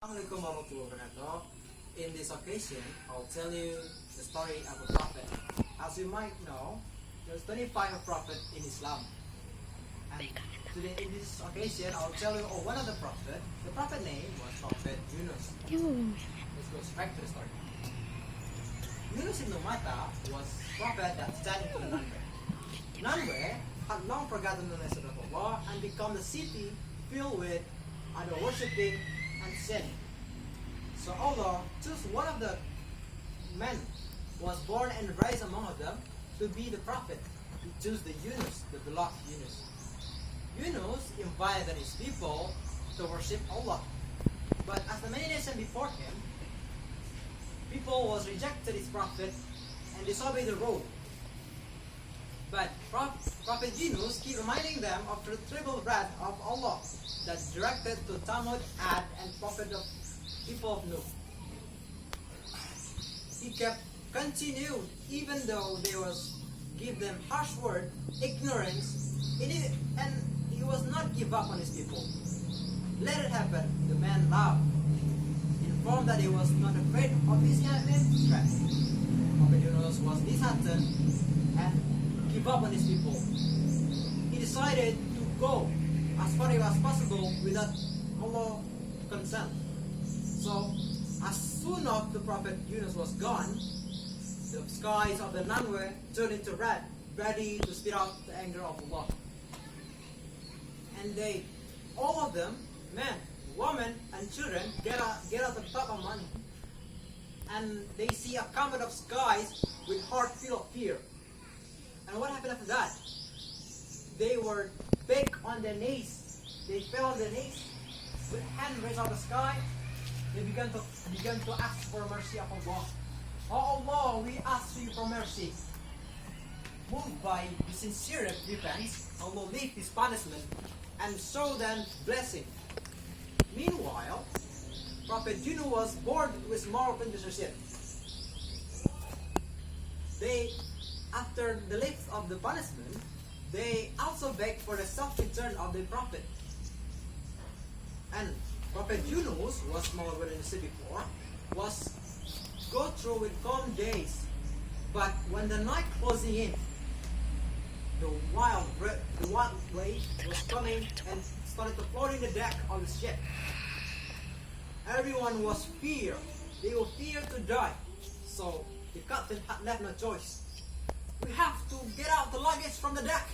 Assalamualaikum warahmatullahi wabarakatuh. In this occasion, I'll tell you the story of a prophet. As you might know, there's 25 prophets in Islam. And today, in this occasion, I'll tell you of one of the prophets. The prophet name was Prophet Yunus. Let's go straight to the story. Yunus ibn Matta was prophet that sent to the Nineveh. Nineveh had long forgotten the message of Allah and become the city filled with idol worshipping and sin. So Allah chose one of the men who was born and raised among them to be the prophet. He chose the Yunus, the beloved Yunus. Yunus invited his people to worship Allah. But as the many nations before him, people was rejected his prophet and disobeyed the rule. But Prophet Yunus keep reminding them of the terrible wrath of Allah that directed to Thamud, Ad, and prophet of people of Nuh. He kept continued even though they was give them harsh word, ignorance, and he was not give up on his people. Let it happen. The man laughed, informed that he was not afraid of his enemy's threat. Prophet Yunus was disheartened and give up on his people. He decided to go as far as possible without Allah's consent. So, as soon as the prophet Yunus was gone, the skies of the Nineveh turned into red, ready to spit out the anger of Allah. And they, all of them, men, women, and children, get out of the top of money. And they see a comet of skies with heart filled of fear. And what happened after that? They were big on their knees. They fell on their knees with hands raised out of the sky. They began to ask for mercy of Allah. Oh Allah, we ask you for mercy. Moved by the sincere repentance, Allah lift His punishment and show them blessing. Meanwhile, Prophet Yunus was born with moral leadership. After the lift of the punishment, they also begged for the self-return of the prophet. And Prophet Yunus was more than I said before, was go through with calm days. But when the night closing in, the wild wave was coming and started to flooding the deck of the ship. Everyone was fear. They were feared to die. So the captain had left no choice. We have to get out the luggage from the deck,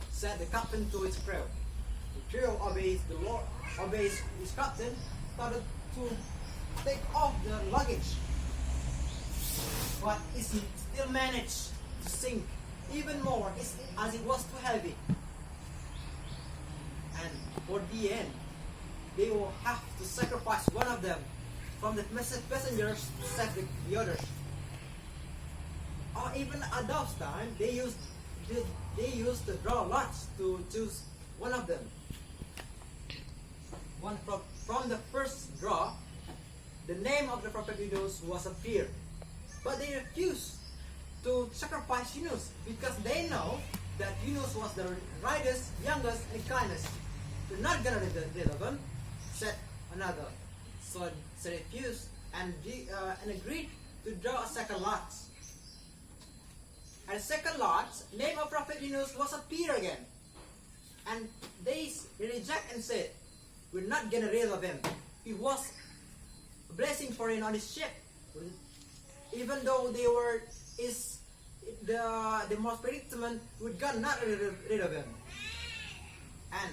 said the captain to his crew. The crew obeys the Lord, obeys his captain, started to take off the luggage. But it still managed to sink even more as it was too heavy. And for the end, they will have to sacrifice one of them from the passengers to save the others. Or even at those time, they used to draw lots to choose one of them. One from the first draw, the name of the prophet Yunus was appeared, but they refused to sacrifice Yunus because they know that Yunus was the rightest, youngest, and kindest. They're not gonna rid of him, said another. So they refused and agreed to draw a second lot. And the second lot, name of Prophet Yunus was appeared again. And they reject and said, we're not gonna rid of him. He was a blessing for him on his ship. Even though they were the most predicament, we're gonna not rid of him. And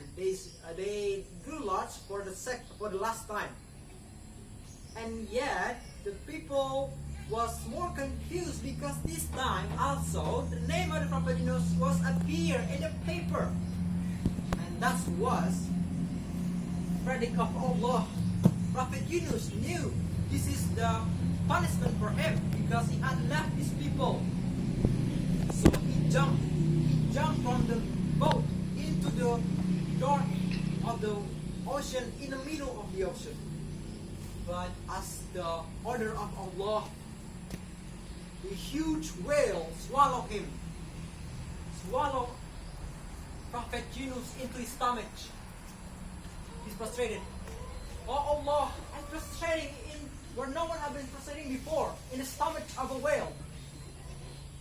they drew lots for the last time. And yet the people was more confused because this time also the name of the prophet Yunus was appeared in the paper. And that was verdict of Allah. Prophet Yunus knew this is the punishment for him because he had left his people. So he jumped from the boat into the dark of the ocean, in the middle of the ocean. But as the order of Allah, a huge whale swallowed Prophet Yunus into his stomach. He's frustrated. Oh Allah, I prostrating in where no one had been prostrating before, in the stomach of a whale.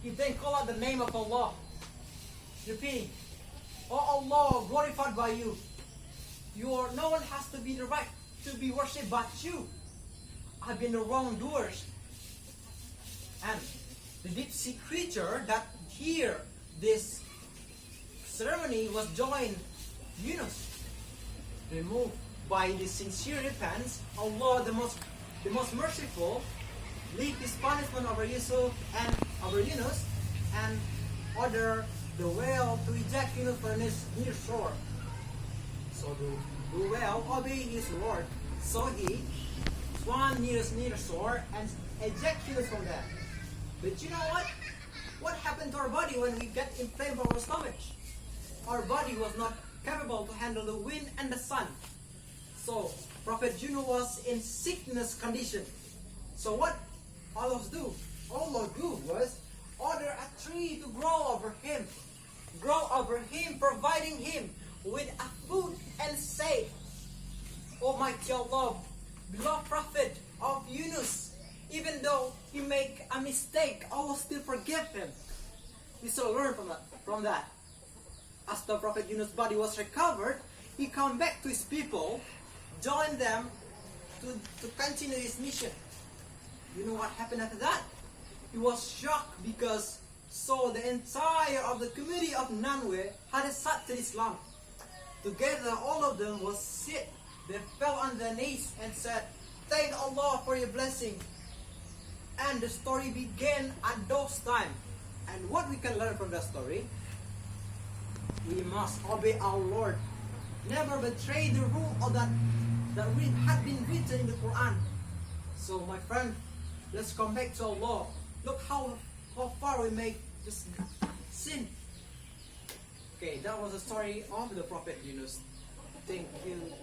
He then called out the name of Allah, repeating, "Oh Allah, glorified by you. No one has to be the right to be worshipped but you. I've been the wrongdoers." And the deep sea creature that hear this ceremony was joined Yunus. Removed by the sincere repentance, Allah the most merciful leave his punishment over Yusuf and over Yunus and order the whale to eject Yunus from his near shore. So the whale obeyed his Lord. So he swam near shore and eject Yunus from there. But you know what? What happened to our body when we get inflamed from our stomach? Our body was not capable to handle the wind and the sun. So Prophet Yunus was in sickness condition. So what Allah do? Allah do was order a tree to grow over him, providing him with a food and say, "Almighty Allah, beloved Prophet of Yunus, even though he make a mistake, Allah still forgive him." We still learn from that. As the Prophet Yunus' body was recovered, he come back to his people, joined them to continue his mission. You know what happened after that? He was shocked because saw the entire of the community of Nanwe had accepted Islam. Together, all of them was sick. They fell on their knees and said, "Thank Allah for your blessing." And the story began at those time. And what we can learn from that story? We must obey our Lord. Never betray the rule of that had been written in the Quran. So my friend, let's come back to Allah. Look how far we may just sin. Okay, that was the story of the Prophet Yunus. Thank you.